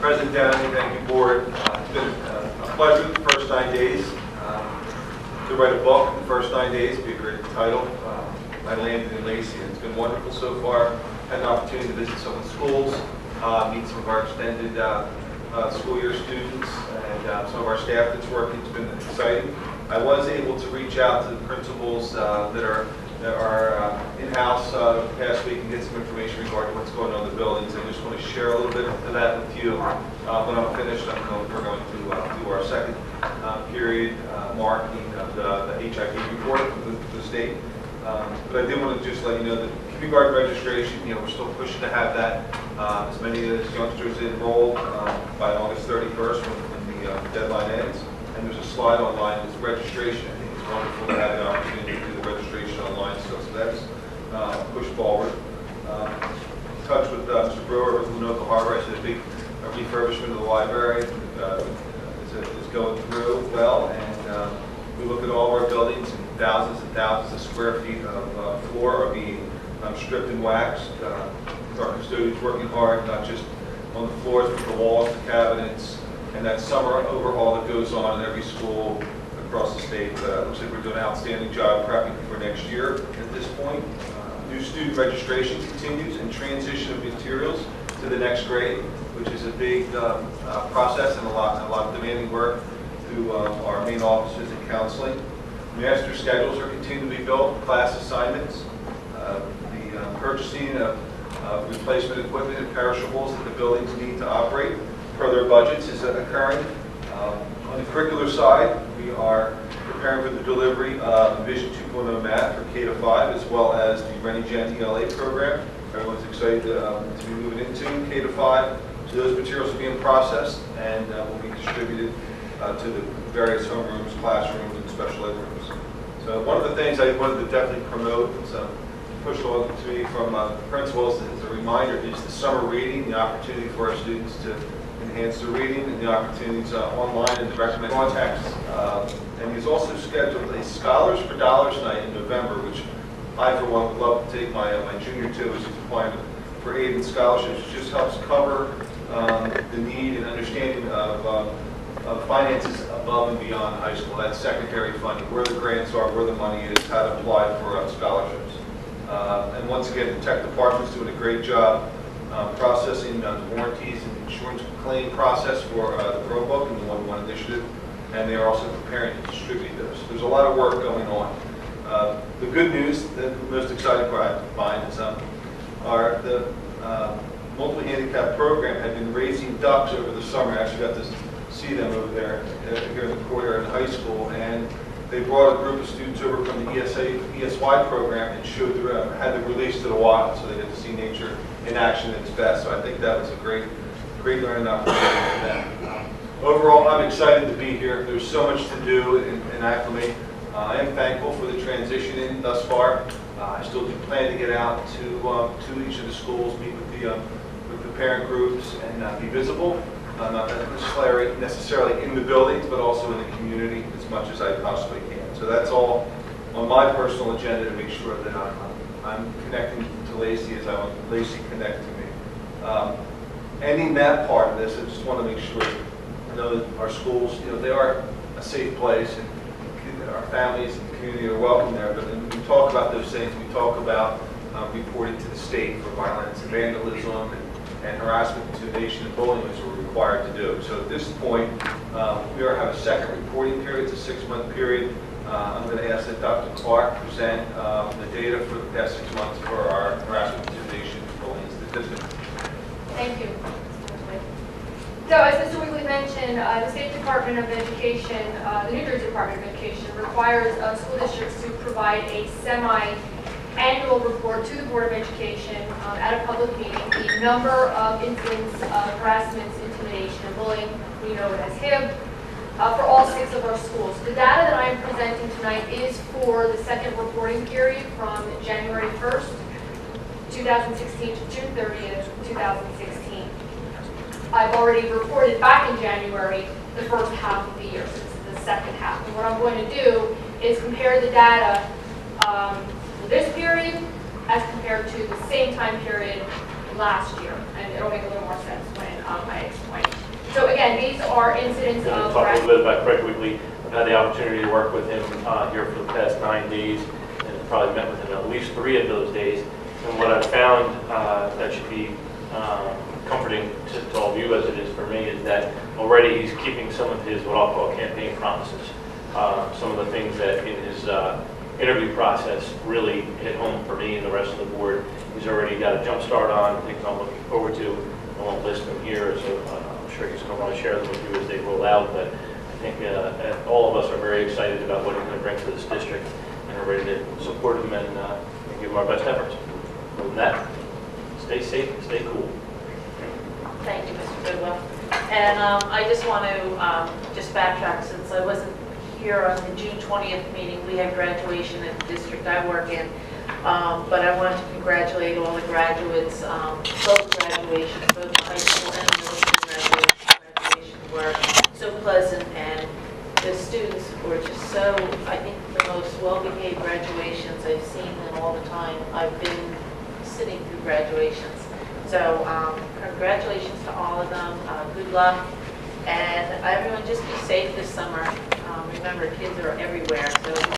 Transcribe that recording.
President Downey, thank you, Board. It's been a pleasure the first 9 days. To write a book in the first 9 days would be a great title. I landed in Lacey, and it's been wonderful so far. Had an opportunity to visit some of the schools, meet some of our extended school year students, and some of our staff that's working. It's been exciting. I was able to reach out to the principals that are in-house the past week and get some information regarding what's going on in the buildings. I just want to share a little bit of that with you. When I'm finished, we're going to do our second period marking of the HIV report from the state. But I did want to just let you know that kindergarten registration, we're still pushing to have that. As many of those youngsters enrolled by August 31st when the deadline ends. And there's a slide online with registration. I think it's wonderful to have the opportunity to do the registration online still. So that's pushed forward. In touch with Mr. Brewer with Lenoka Harbor. I said a big refurbishment of the library is going through well. And we look at all of our buildings, and thousands of square feet of floor are being stripped and waxed. Our custodians working hard, not just on the floors, but the walls, the cabinets, and that summer overhaul that goes on in every school across the state. Looks like we're doing an outstanding job prepping for next year at this point. New student registration continues and transition of materials to the next grade, which is a big process and a lot of demanding work through our main offices and counseling. Master schedules are continuing to be built, class assignments, the purchasing of replacement equipment and perishables that the buildings need to operate per their budgets is occurring. On the curricular side, we are preparing for the delivery of Vision 2.0 Math for K to 5, as well as the Rennie Gen ELA program. Everyone's excited to be moving into K to 5. So those materials are being processed and will be distributed to the various homerooms, classrooms, and special ed rooms. So one of the things I wanted to definitely promote, pushed on to me from principals as a reminder, is the summer reading, the opportunity for our students to enhance their reading, and the opportunities online and direct contacts. And he's also scheduled a Scholars for Dollars night in November, which I, for one, would love to take my junior to, as he's applying for aid and scholarships. It just helps cover the need and understanding of finances above and beyond high school. That's secondary funding, where the grants are, where the money is, how to apply for scholarships. And once again, the tech department's doing a great job processing the warranties and insurance claim process for the Chromebook and the One-on-One initiative, and they are also preparing to distribute those. So there's a lot of work going on. The good news, the most exciting part I find, is the multiple handicap program had been raising ducks over the summer. I actually got to see them over there here in the courtyard in high school, and they brought a group of students over from the ESY program and had them released to the wild, so they get to see nature in action at its best. So I think that was a great learning opportunity for them. Overall, I'm excited to be here. There's so much to do and acclimate. I am thankful for the transition in thus far. I still do plan to get out to each of the schools, meet with the parent groups, and be visible. Not necessarily in the buildings, but also in the community as much as I possibly can. So that's all on my personal agenda to make sure that I'm connecting to Lacey as I want Lacey to connect to me. Ending that part of this, I just want to make sure I know that our schools, they are a safe place, and our families and the community are welcome there. But when we talk about those things, we talk about reporting to the state for violence and vandalism and harassment, intimidation, and bullying, as we're required to do. So at this point, we have a second reporting period. It's a 6-month period. I'm going to ask that Dr. Clark present the data for the past 6 months for our harassment, intimidation, and bullying statistics. Thank you. So as Mr. Wigley mentioned, the State Department of Education, the New Jersey Department of Education, requires school districts to provide a semi-annual report to the Board of Education at a public meeting. The number of incidents of harassment, intimidation, and bullying, we know it as HIB, for all 6 of our schools. The data that I am presenting tonight is for the second reporting period from January 1st, 2016 to June 30th, 2016. I've already reported back in January the first half of the year, so this is the second half. And what I'm going to do is compare the data for this period as compared to the same time period last year. And it'll make a little more sense when I explain. again, these are incidents Talk of a little bit about Craig Wigley. I've had the opportunity to work with him here for the past 9 days, and probably met with him at least 3 of those days. And what I've found that should be comforting to all of you, as it is for me, is that already he's keeping some of his what I'll call campaign promises. Some of the things that in his interview process really hit home for me and the rest of the board. He's already got a jump start on things I'm looking forward to. I won't list them here, so I'm sure he's going to want to share them with you as they roll out. But I think all of us are very excited about what he's going to bring to this district, and are ready to support him and give him our best efforts. Other than that, stay safe, stay cool. Thank you, Mr. Goodwill. And I just want to just backtrack, since I wasn't here on the June 20th meeting. We had graduation at the district I work in. But I wanted to congratulate all the graduates, both graduations, both high school and middle school graduations were so pleasant, and the students were just so, I think, the most well-behaved graduations I've seen in all the time I've been sitting through graduations. So congratulations to all of them, good luck, and everyone just be safe this summer. Remember, kids are everywhere, so